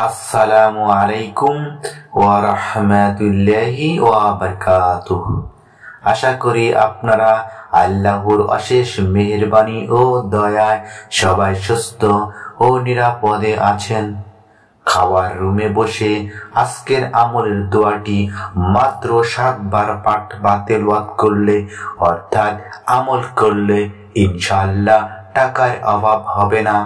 আসসালামু আলাইকুম ওয়া রাহমাতুল্লাহি ওয়া বারাকাতুহু। আশা করি আপনারা আল্লাহর অশেষ মেহেরবানি ও দয়ায় সবাই সুস্থ ও নিরাপদে আছেন। খাওয়ার রুমে বসে আজকের আমলের দোয়াটি মাত্র 7 বার পাঠ বা তেলাওয়াত করলে, অর্থাৎ আমল করলে ইনশাআল্লাহ টাকার অভাব হবে না।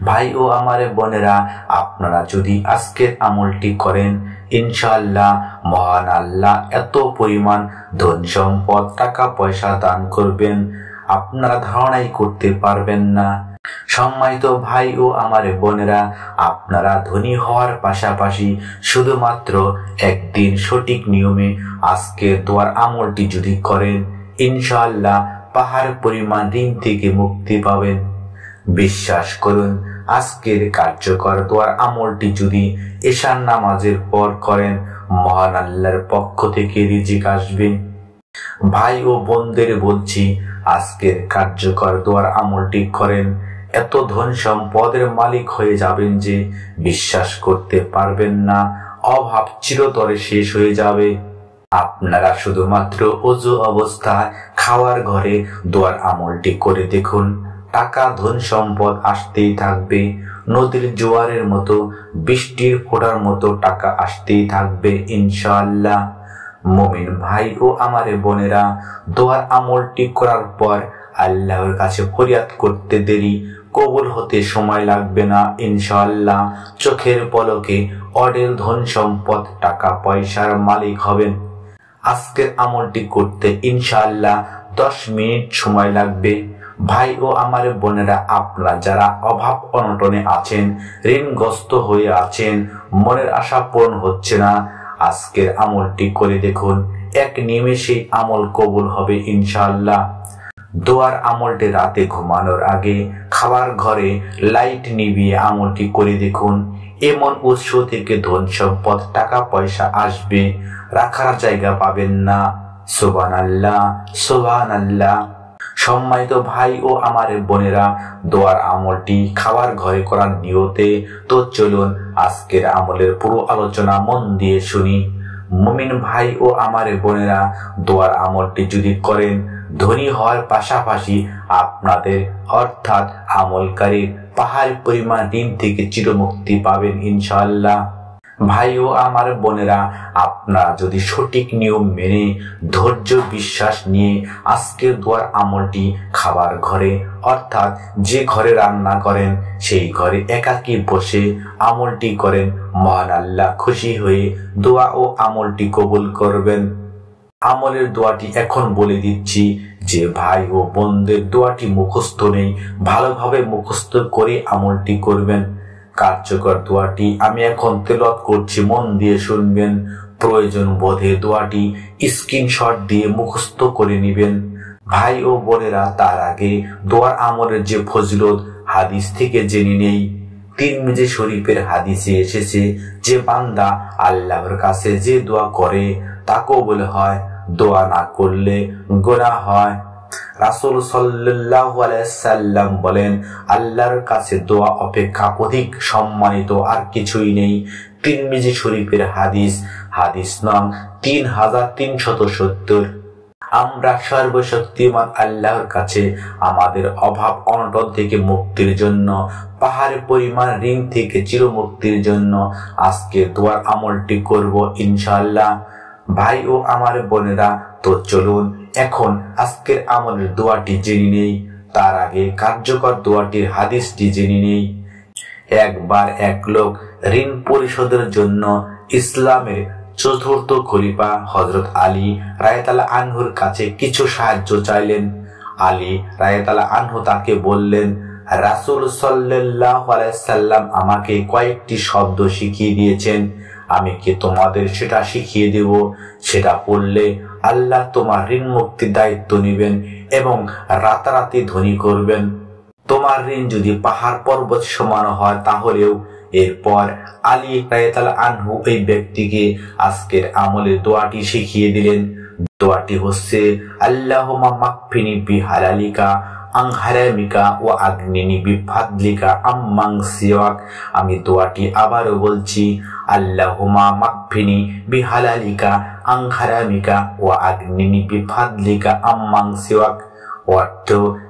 ভাই ও আমার বোনেরা, আপনারা যদি আজকের আমলটি করেন, ইনশাআল্লাহ মহান আল্লাহ এত পরিমাণ ধন সম্পদ টাকা পয়সা দান করবেন, আপনারা ধারণাই করতে পারবেন না। সম্মানিত ভাই ও আমার বোনেরা, আপনারা ধনী হওয়ার পাশাপাশি শুধুমাত্র একদিন সঠিক নিয়মে আজকের দোয়ার আমলটি যদি করেন, ইনশাআল্লাহ পাহাড় পরিমাণ ঋণ থেকে মুক্তি পাবেন। বিশ্বাস করুন, আজকের কার্যকর দোয়ার আমলটি যদি এশার নামাজের পর করেন, মহান আল্লাহর পক্ষ থেকে রিজিক আসবে। ভাই ও বোনদের বলছি, আজকের কার্যকর দোয়ার আমলটি করেন, এত ধন সম্পদের মালিক হয়ে যাবেন যে বিশ্বাস করতে পারবেন না, অভাব চিরতরে শেষ হয়ে যাবে। আপনারা শুধুমাত্র ওযু অবস্থায় খাওয়ার ঘরে দোয়ার আমলটি করে দেখুন, টাকা ধন সম্পদ আসতেই থাকবে। নদীর জোয়ারের মতো, বৃষ্টির ফোঁটার মতো টাকা আসতেই থাকবে ইনশাআল্লাহ। মুমিন ভাই ও আমার বোনেরা, দোয়ার আমলটি করার পর আল্লাহর কাছে ফরিয়াদ করতে দেরি, কবুল হতে সময় লাগবে না ইনশাআল্লাহ। চোখের পলকে অঢেল ধন সম্পদ টাকা পয়সার মালিক হবেন। আজকের আমলটি করতে ইনশাআল্লাহ 10 মিনিট সময় লাগবে। ভাই ও আমার বোনেরা, আপনারা যারা অভাব অনটনে আছেন, ঋণগ্রস্ত হয়ে আছেন, মনের আশা পূরণ হচ্ছে না, আজকের আমলটি করে দেখুন, এক নিমেষেই আমল কবুল হবে ইনশাআল্লাহ। দোয়ার আমলটি রাতে ঘুমানোর আগে খাবার ঘরে লাইট নিভিয়ে আমলটি করে দেখুন, এমন উৎস থেকে ধন সম্পদ টাকা পয়সা আসবে, রাখার জায়গা পাবেন না। সুবহানাল্লাহ, সুবহানাল্লাহ। সম্মানিত ভাই ও আমার বোনেরা, দোয়ার আমলটি খাবার ঘরে করার নিয়তে তো চলুন আজকের আমলের পুরো আলোচনা মন দিয়ে শুনি। মুমিন ভাই ও আমার বোনেরা, দোয়ার আমলটি যদি করেন, ধনী হওয়ার পাশাপাশি আপনাদের অর্থাৎ আমলকারীর পাহাড় পরিমাণ ঋণ থেকে চিরমুক্তি পাবেন ইনশাআল্লাহ। ভাই ও আমার বোনেরা, আপনারা যদি সঠিক নিয়ম মেনে ধৈর্য বিশ্বাস নিয়ে আজকের দোয়ার আমলটি খাবার ঘরে অর্থাৎ যে ঘরে রান্না করেন সেই ঘরে একাকী বসে আমলটি করেন, মহান আল্লাহ খুশি হয়ে দোয়া ও আমলটি কবুল করবেন। আমলের দোয়াটি এখন বলে দিচ্ছি, যে ভাই ও বোনদের দোয়াটি মুখস্থ নেই, ভালোভাবে মুখস্থ করে আমলটি করবেন। কার্যকর দোয়াটি আমি এখন তেলাওয়াত করছি, মন দিয়ে শুনবেন। প্রয়োজন বোধে দোয়াটি স্ক্রিনশট দিয়ে মুখস্থ করে নেবেন। ভাই ও বোনেরা, তার আগে দোয়ার আমলের যে ফজিলত হাদিস থেকে জেনে নেই। তিরমিজি শরীফের হাদিসে এসেছে, যে বান্দা আল্লাহর কাছে যে দোয়া করে তা কবুল হয়, দোয়া না করলে গুনাহ হয়। রাসূল সাল্লাল্লাহু আলাইহি সাল্লাম বলেন, আল্লাহর কাছে দোয়া অপেক্ষা অধিক সম্মানিত আর কিছুই নেই। তিরমিজি শরীফের হাদিস, হাদিস নং 3370। আমরা সর্বশক্তিমান আল্লাহর কাছে আমাদের অভাব অনটন থেকে মুক্তির জন্য, পাহাড় পরিমাণ ঋণ থেকে চিরমুক্তির জন্য আজকে দোয়ার আমলটি করব ইনশাআল্লাহ। ভাই ও আমার বোনেরা, তো চলুন এখন আজকের আমলের দোয়াটি জেনে নেই। তার আগে কার্যকর দোয়াটির হাদিসটি জেনে নেই। একবার এক লোক ঋণ পরিশোধের জন্য ইসলামের চতুর্থ খলিফা হযরত আলী রাদিয়াল্লাহু আনহুর কাছে কিছু সাহায্য চাইলেন। আলী রাদিয়াল্লাহু আনহু তাকে বললেন, রাসূল সাল্লাল্লাহু আলাইহি সাল্লাম আমাকে কয়েকটি শব্দ শিখিয়ে দিয়েছেন, আমি কি তোমাদের সেটা শিখিয়ে দেব? সেটা পড়লে আল্লাহ তোমার ঋণ মুক্তির দায়িত্ব নেবেন এবং রাতারাতি ধনী করবেন। তোমার ঋণ যদি পাহাড় পর্বত সমান হয় তাহলেও। এরপর আলী রাদিয়াল্লাহু আনহু এই ব্যক্তিকে আজকের আমলের দোয়াটি শিখিয়ে দিলেন। দোয়াটি হচ্ছে, আল্লাহুম্মা মাকফিনি বিহালালিকা আং হারামিকা ও আগনিনি বিফাদলিকা আম্মাং সিওয়াক। আমি দোয়াটি আবারও বলছি, আল্লাহুম্মা মাকফিনি বিহালালিকা আং হারামিকা ও আগনিনি বিফাদলিকা আম্মাং সিওয়াক। অর্থ,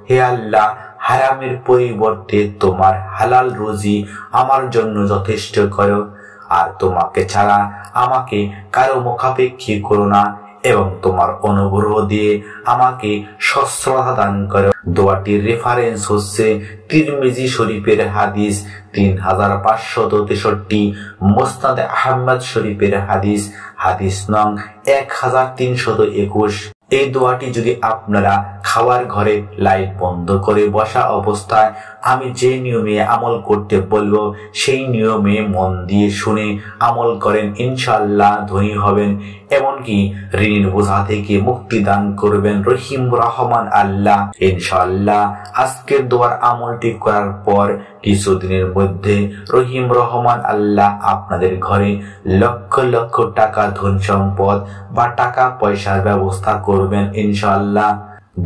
হে আল্লাহ, হারামের পরিবর্তে তোমার হালাল রুজি আমার জন্য যথেষ্ট করো, আর তোমাকে ছাড়া আমাকে কারো মুখাপেক্ষী করো না, এবং তোমার অনুগ্রহ দিয়ে আমাকে সচ্ছলতা দান করো। দোয়াটির রেফারেন্স হচ্ছে তিরমিজি শরীফের হাদিস 3563, মুসনাদ আহমদ শরীফের হাদিস, হাদিস নং 1321। এই দোয়াটি যদি আপনারা খাওয়ার ঘরে লাইট বন্ধ করে বসা অবস্থায় আমি যে নিয়মে আমল করতে বলবো সেই নিয়মে মন দিয়ে শুনে আমল করেন, ইনশাআল্লাহ ধনী হবেন, এমনকি ঋণের বোঝা থেকে মুক্তি দান করবেন রহিম রহমান আল্লাহ। ইনশাআল্লাহ আজকের দোয়ার আমলটি করার পর কিছুদিনের মধ্যে রহিম রহমান আল্লাহ আপনাদের ঘরে লক্ষ লক্ষ টাকা ধন সম্পদ বা টাকা পয়সার ব্যবস্থা করবেন ইনশাআল্লাহ।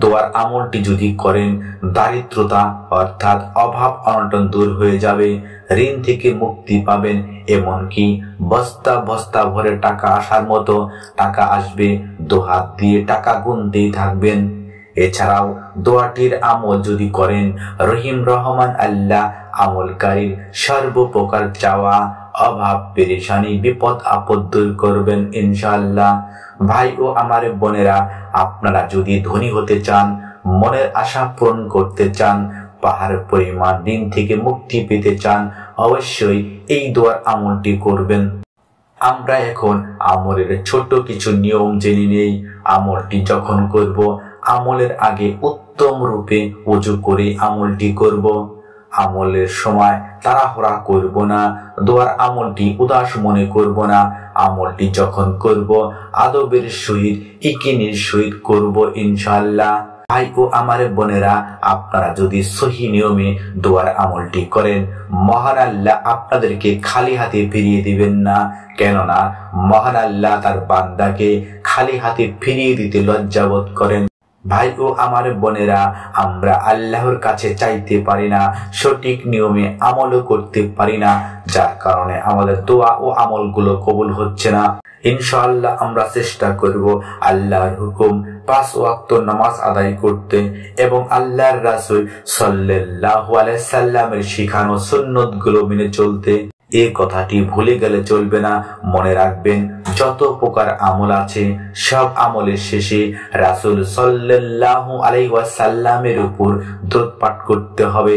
দোয়ার আমলটি যদি করেন দারিদ্রতা অর্থাৎ অভাব অনটন দূর হয়ে যাবে, ঋণ থেকে মুক্তি পাবেন, এমনকি বস্তা বস্তা ভরে টাকা আসার মতো টাকা আসবে, দুহাত দিয়ে টাকা গুনতেই থাকবেন। এছাড়াও দোয়াটির আমল যদি করেন রহিম রহমান আল্লাহ আমলকারীর সর্বপ্রকার চাওয়া অভাব পেরেশানি বিপদ আপদ দূর করবেন ইনশাআল্লাহ। ভাই ও আমার বোনেরা, আপনারা যদি ধনী হতে চান, মনের আশা পূরণ করতে চান, পাহাড় পরিমাণ ঋণ থেকে মুক্তি পেতে চান, অবশ্যই এই দোয়ার আমলটি করবেন। আমরা এখন আমলের ছোট কিছু নিয়ম জেনে নেই। আমলটি যখন করব, আমলের আগে উত্তম রূপে ওযু করে আমলটি করব। আমলের সময় তাড়াহুড়া করব না, দোয়ার আমলটি উদাস মনে করব না। আমলটি যখন করব আদবের সহিত ইকিনের সহিত করব ইনশাআল্লাহ। ভাই ও আমার বোনেরা, আপনারা যদি সহি নিয়মে দোয়ার আমলটি করেন, মহান আল্লাহ আপনাদেরকে খালি হাতে ফিরিয়ে দিবেন না। কেননা মহান আল্লাহ তার বান্দাকে খালি হাতে ফিরিয়ে দিতে লজ্জাবোধ করেন। ভাই ও আমার বোনেরা, আমরা আল্লাহর কাছে চাইতে পারি না, সঠিক নিয়মে আমলও করতে পারি না, যার কারণে আমাদের দোয়া ও আমলগুলো কবুল হচ্ছে না। ইনশাআল্লাহ আমরা চেষ্টা করব আল্লাহর হুকুম 5 ওয়াক্ত নামাজ আদায় করতে এবং আল্লাহর রাসূল সাল্লাল্লাহু আলাইহি সাল্লামের শিখানো সুন্নতগুলো মেনে চলতে। এই কথাটি ভুলে গেলে চলবে না, মনে রাখবেন যত প্রকার আমল আছে সব আমলের শেষে রাসূল সাল্লাল্লাহু আলাইহি ওয়াসাল্লামের উপর দরুদ পাঠ করতে হবে।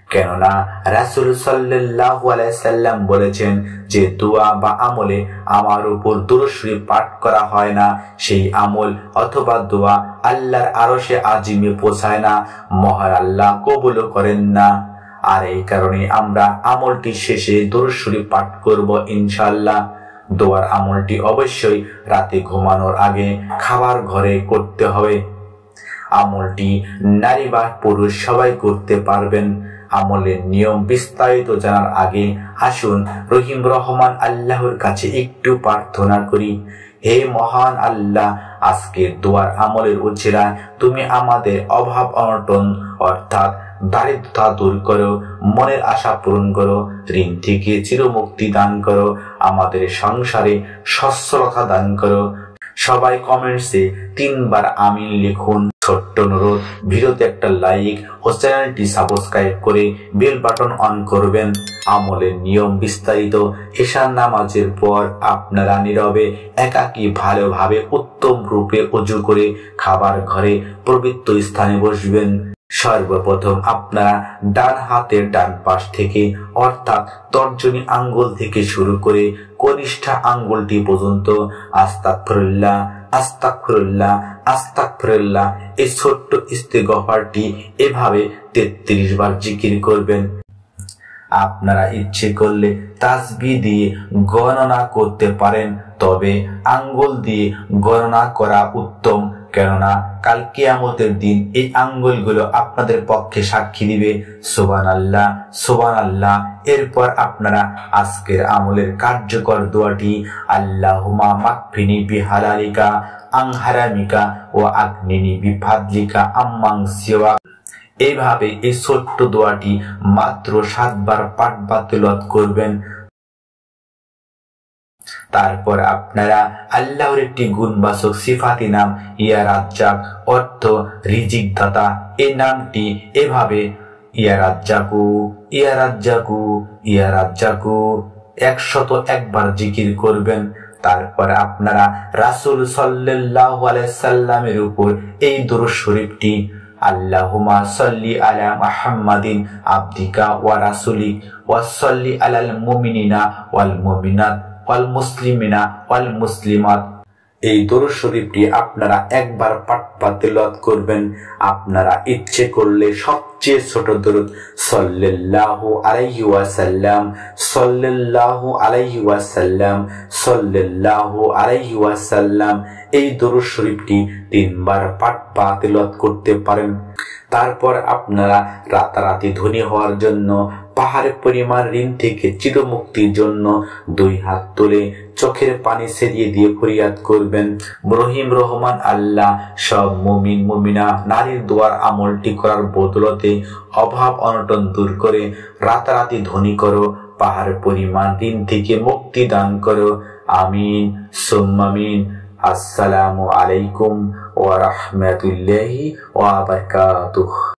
কেননা রাসূল সাল্লাল্লাহু আলাইহি সাল্লাম বলেছেন যে দোয়া বা আমলে আমার উপর দুরূদ শরীফ পাঠ করা হয় না, সেই আমল অথবা দোয়া আল্লাহর আরশে আজিমে পৌঁছায় না, মহান আল্লাহ কবুলও করেন না। আর এই কারণে আমরা আমলটি শেষে দুরূদ শরীফ পাঠ করব ইনশাআল্লাহ। দোয়ার আমলটি অবশ্যই রাতে ঘুমানোর আগে খাবার ঘরে করতে হবে। আমলটি নারী বা পুরুষ সবাই করতে পারবেন। আমলের নিয়ম বিস্তারিত জানার আগে আসুন রহিম রহমান আল্লাহর কাছে একটু প্রার্থনা করি। হে মহান আল্লাহ, আজকের দোয়ার আমলের উছিলা তুমি আমাদের অভাব অনটন অর্থাৎ দারিদ্রতা দূর করো, মনের আশা পূরণ করো, ঋণ থেকে চিরমুক্তি দান করো, আমাদের সংসারে সচ্ছলতা দান করো। সবাই কমেন্টসে 3 বার আমিন লিখুন। ছোট্ট অনুরোধ, ভিডিওতে একটা লাইক ও চ্যানেলটি সাবস্ক্রাইব করে বেল বাটন অন করবেন। আমলের নিয়ম বিস্তারিত এশার নামাজের পর আপনারা নীরবে একাকী ভালোভাবে উত্তম রূপে ওযু করে খাবার ঘরে পবিত্র স্থানে বসবেন। সর্বপ্রথম আপনারা ডান হাতের ডান পাশ থেকে অর্থাৎ তর্জনী আঙ্গুল থেকে শুরু করে কনিষ্ঠা আঙ্গুলটি পর্যন্ত আস্তাগফিরুল্লাহ আস্তাগফিরুল্লাহ আস্তাগফিরুল্লাহ এই ছোট্ট ইস্তেগফারটি এভাবে 33 বার জিকির করবেন। আপনারা ইচ্ছে করলে তাসবিহ দিয়ে গণনা করতে পারেন, তবে আঙ্গুল দিয়ে গণনা করা উত্তম। কেননা কাল কিয়ামতের দিন এই আঙ্গুলগুলো আপনাদের পক্ষে সাক্ষী দিবে। সুবহানাল্লাহ সুবহানাল্লাহ। এরপর আপনারা আজকের আমলের কার্যকর দোয়াটি আল্লাহুম্মা মাকফিনি বিহালালিকা আন হারামিকা ওয়া আগনিনি বিফাদলিকা আম্মাং সিওয়াক, এইভাবে এই ছোট্ট দোয়াটি মাত্র 7 বার পাঠ বা তেলাওয়াত করবেন। তারপর আপনারা আল্লাহর একটি গুণবাচক সিফাতি নাম ইয়া রাজ্জাক অর্থ রিজিক দাতা, এই নামটি এভাবে ইয়া রাজ্জাকু ইয়া রাজ্জাকু ইয়া রাজ্জাকু 101 বার জিকির করবেন। তারপর আপনারা রাসূল সাল্লাল্লাহু আলাইহি সাল্লামের উপর এই দরুদ শরীফটি আল্লাহুম্মা সাল্লি আলা মুহাম্মাদিন আবদিকা ওয়া রাসূলিক ওয়া সাল্লি আলাল মুমিনিনা ওয়াল মুমিনাত ওয়াল মুসলিমিনা ওয়াল মুসলিমাত, এই দরুদ শরীফটি আপনারা একবার পাঠ বা তেলাওয়াত করবেন। আপনারা ইচ্ছে করলে সবচেয়ে ছোট দরুদ সাল্লাল্লাহু আলাইহি ওয়াসাল্লাম সাল্লাল্লাহু আলাইহি ওয়াসাল্লাম সাল্লাল্লাহু আলাইহি ওয়াসাল্লাম এই দরুদ শরীফটি 3 বার পাঠ বা তেলাওয়াত করতে পারেন। তারপর আপনারা রাতারাতি ধনী হওয়ার জন্য, পাহাড়ের পরিমাণ ঋণ থেকে চিরমুক্তির জন্য 2 হাত তুলে চোখের পানি ছেড়িয়ে দিয়ে ফরিয়াদ করবেন, রহিম রহমান আল্লাহ সব মুমিন মুমিনা নারীর দোয়ার আমলটি করার বদলতে অভাব অনটন দূর করে রাতারাতি ধনী করো, পাহাড়ের পরিমাণ ঋণ থেকে মুক্তি দান করো। আমিন সুম্মা আমিন। আসসালামু আলাইকুম ওয়া রাহমাতুল্লাহি ওয়া বারাকাতুহু।